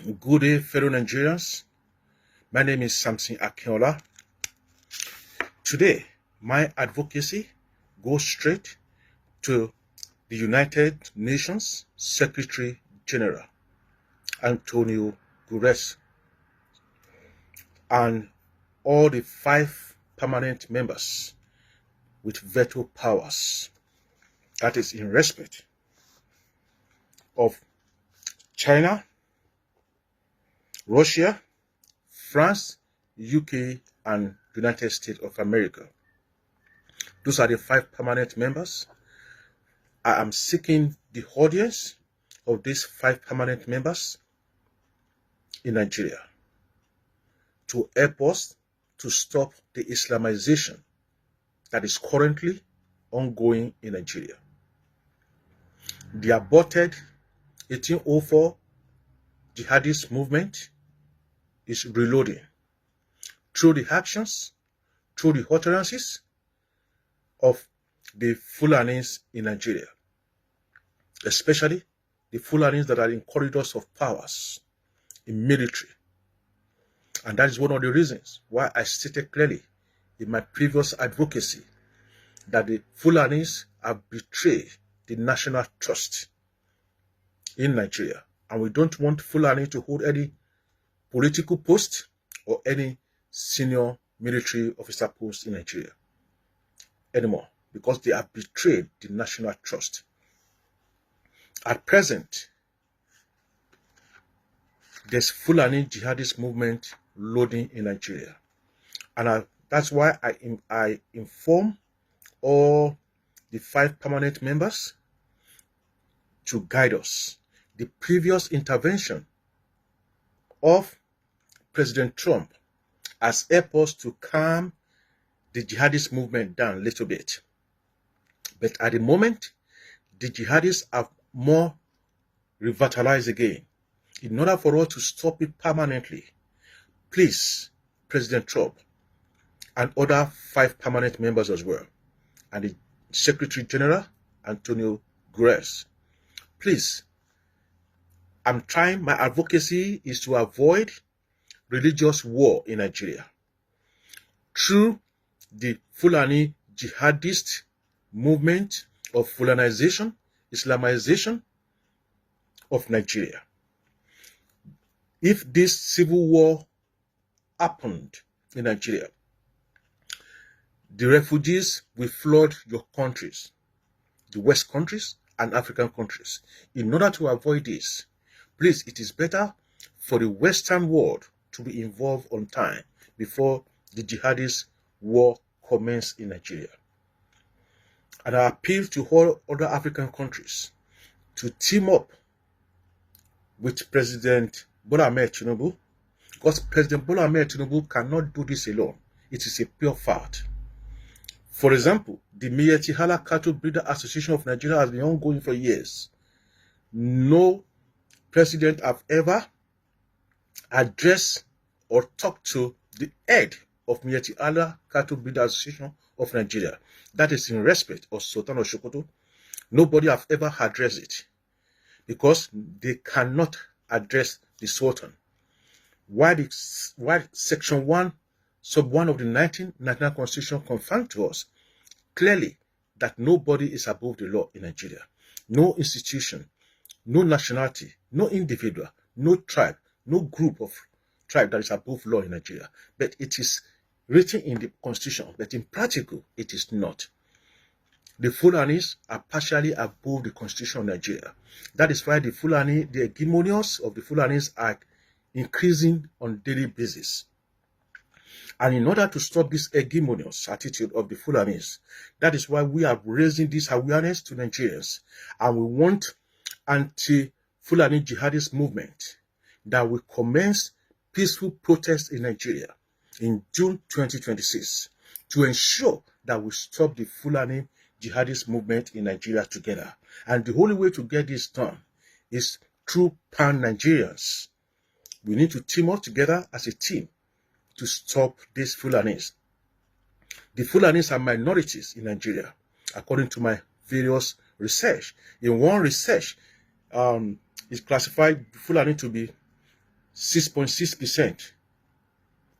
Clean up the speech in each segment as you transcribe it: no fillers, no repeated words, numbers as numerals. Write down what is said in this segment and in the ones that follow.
Good day, fellow Nigerians. My name is Samson Akinola. Today, my advocacy goes straight to the United Nations Secretary General, Antonio Guterres, and all the 5 permanent members with veto powers. That is in respect of China, Russia, France, UK, and United States of America. Those are the 5 permanent members. I am seeking the audience of these 5 permanent members in Nigeria to help us to stop the Islamization that is currently ongoing in Nigeria. The aborted 1804 jihadist movement is reloading through the actions, through the utterances of the Fulanis in Nigeria, especially the Fulanis that are in corridors of powers in military. And that is one of the reasons why I stated clearly in my previous advocacy that the Fulanis have betrayed the national trust in Nigeria. And we don't want Fulani to hold any political post or any senior military officer post in Nigeria anymore, because they have betrayed the national trust. At present, there's Fulani jihadist movement loading in Nigeria. And that's why I inform all the 5 permanent members to guide us. The previous intervention of President Trump has helped us to calm the jihadist movement down a little bit. But at the moment, the jihadists are more revitalized again. In order for us to stop it permanently, please, President Trump and other 5 permanent members as well, and the Secretary General, Antonio Guterres, please, my advocacy is to avoid religious war in Nigeria through the Fulani jihadist movement of Fulanization, Islamization of Nigeria. If this civil war happened in Nigeria, the refugees will flood your countries, the West countries and African countries. In order to avoid this, please, it is better for the Western world to be involved on time before the jihadist war commences in Nigeria. And I appeal to all other African countries to team up with President Bola Ahmed Tinubu, because President Bola Ahmed Tinubu cannot do this alone. It is a pure fact. For example, the Miyetti Cattle Breeder Association of Nigeria has been ongoing for years. No president have ever addressed or talked to the head of Miyetti Cattle Breeder Association of Nigeria. That is in respect of Sultan of Sokoto. Nobody have ever addressed it because they cannot address the Sultan. Why Section 1, Sub 1 of the 1999 Constitution confirmed to us clearly that nobody is above the law in Nigeria. No institution, no nationality, no individual, no tribe, no group of tribe that is above law in Nigeria. But it is written in the Constitution, but in practical, it is not. The Fulanis are partially above the Constitution of Nigeria. That is why the hegemonias of the Fulanis are increasing on a daily basis. And in order to stop this hegemonious attitude of the Fulanis, that is why we are raising this awareness to Nigerians. And we want anti-Fulani jihadist movement that will commence peaceful protests in Nigeria in June 2026 to ensure that we stop the Fulani jihadist movement in Nigeria together. And the only way to get this done is through pan-Nigerians. We need to team up together as a team to stop these Fulanis. The Fulanis are minorities in Nigeria, according to my various research. In one research, it classified Fulani to be 6.6%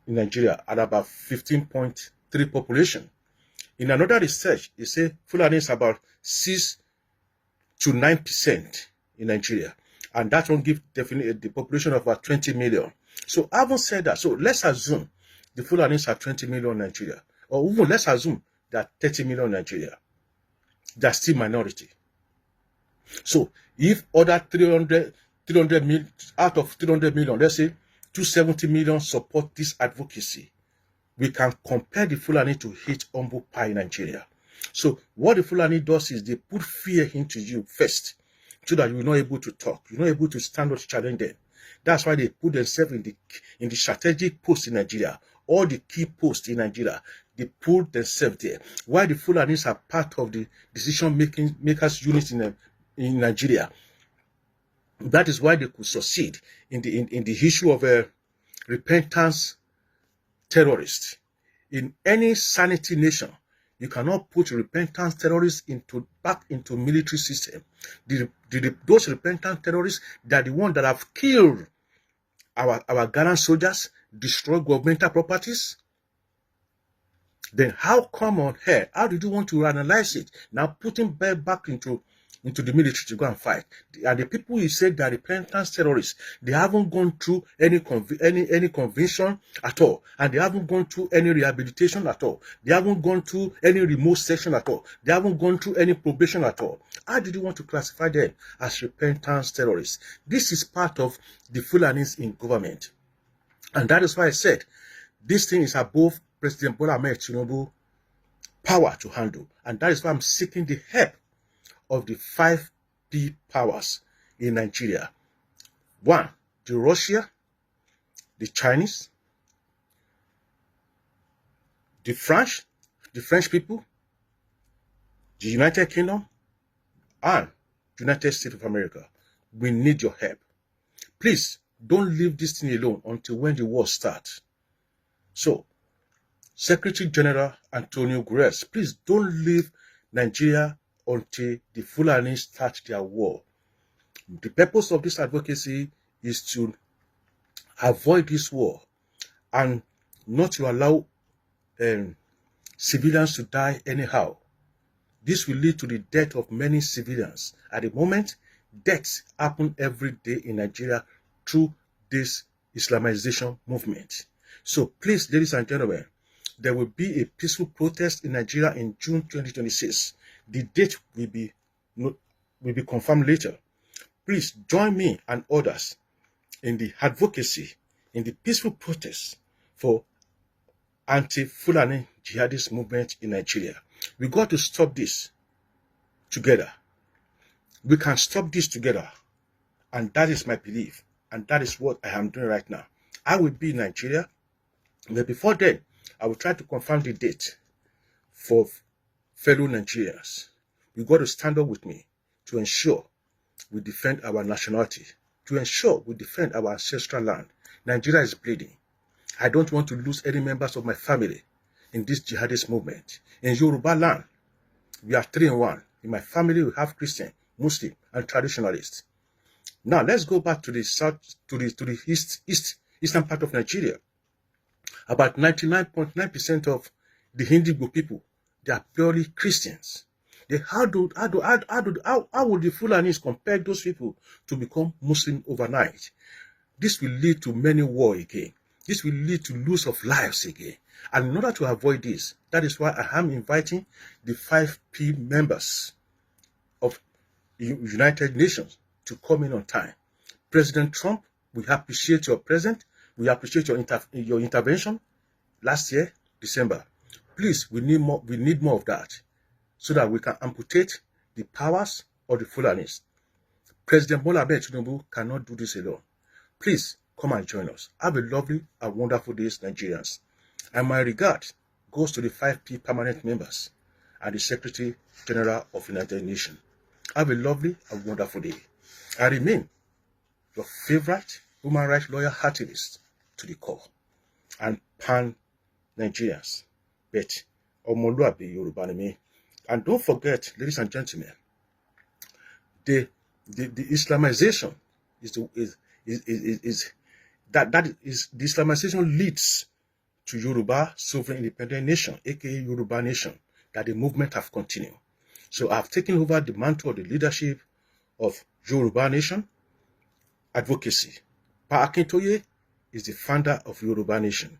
in Nigeria and about 15.3% population. In another research, they say Fulani is about 6 to 9% in Nigeria. And that won't give definitely the population of about 20 million. So having said that, so let's assume the Fulanis are 20 million in Nigeria. Or even let's assume that 30 million in Nigeria. They're still minority. So if other 300 million, out of 300 million, let's say 270 million support this advocacy, we can compare the Fulani to hit humble pie in Nigeria. So what the Fulani does is they put fear into you first, so that you're not able to talk, you're not able to stand up to challenge them. That's why they put themselves in the strategic posts in Nigeria, all the key posts in Nigeria. They put themselves there. Why the Fulanis are part of the decision makers unit in Nigeria. That is why they could succeed in the issue of repentance terrorists. In any sanity nation, you cannot put repentance terrorists back into military system. Those repentant terrorists, they are the ones that have killed our Ghanaian soldiers, destroyed governmental properties. Then how come on here? How did you want to analyze it? Now putting back into the military to go and fight. And the people you said that repentance terrorists, they haven't gone through any convention at all. And they haven't gone through any rehabilitation at all. They haven't gone through any remote section at all. They haven't gone through any probation at all. How did you want to classify them as repentance terrorists? This is part of the Fulanis in government. And that is why I said, this thing is above President Bola Ahmed Tinubu's power to handle. And that is why I'm seeking the help of the 5P powers in Nigeria. 1, the Russia, the Chinese, the French people, the United Kingdom, and United States of America. We need your help. Please, don't leave this thing alone until when the war starts. So, Secretary General Antonio Guterres, please don't leave Nigeria until the Fulani start their war. The purpose of this advocacy is to avoid this war and not to allow civilians to die anyhow. This will lead to the death of many civilians. At the moment, deaths happen every day in Nigeria through this Islamization movement. So please, ladies and gentlemen, there will be a peaceful protest in Nigeria in June 2026. The date will be confirmed later. Please join me and others in the advocacy, in the peaceful protest for anti-Fulani jihadist movement in Nigeria. We got to stop this together. We can stop this together. And that is my belief. And that is what I am doing right now. I will be in Nigeria. But before then, I will try to confirm the date for fellow Nigerians. You got to stand up with me to ensure we defend our nationality, to ensure we defend our ancestral land. Nigeria is bleeding. I don't want to lose any members of my family in this jihadist movement. In Yoruba land, we are 3 in 1. In my family, we have Christian, Muslim, and traditionalists. Now let's go back to the south, to the eastern part of Nigeria. About 99.9% of the Hindigo people, they are purely Christians. How would the Fulanis compel those people to become Muslim overnight? This will lead to many wars again. This will lead to loss of lives again. And in order to avoid this, that is why I am inviting the 5P members of the United Nations to come in on time. President Trump, we appreciate your presence. We appreciate your intervention last year, December. Please, we need more of that so that we can amputate the powers of the Fulanis. President Bola Ahmed Tinubu cannot do this alone. Please, come and join us. Have a lovely and wonderful day, Nigerians. And my regard goes to the 5P permanent members and the Secretary General of the United Nations. Have a lovely and wonderful day. I remain your favorite human rights lawyer activist to the core and pan-Nigerians. Bet Omoluabi Yoruba ni mi. And don't forget, ladies and gentlemen, the Islamization is that is the Islamization leads to Yoruba sovereign independent nation, aka Yoruba nation, that the movement have continued. So I've taken over the mantle of the leadership of Yoruba nation advocacy. Pa Akintoye is the founder of Yoruba nation,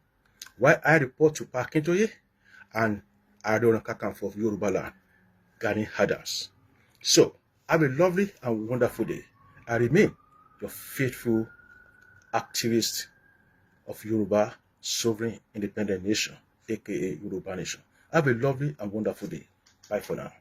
while I report to Pa Akintoye and Ààrẹ Ọ̀nà Kakanfò of Yoruba land, Gani Adams. So have a lovely and wonderful day. I remain your faithful activist of Yoruba sovereign independent nation, aka Yoruba nation. Have a lovely and wonderful day. Bye for now.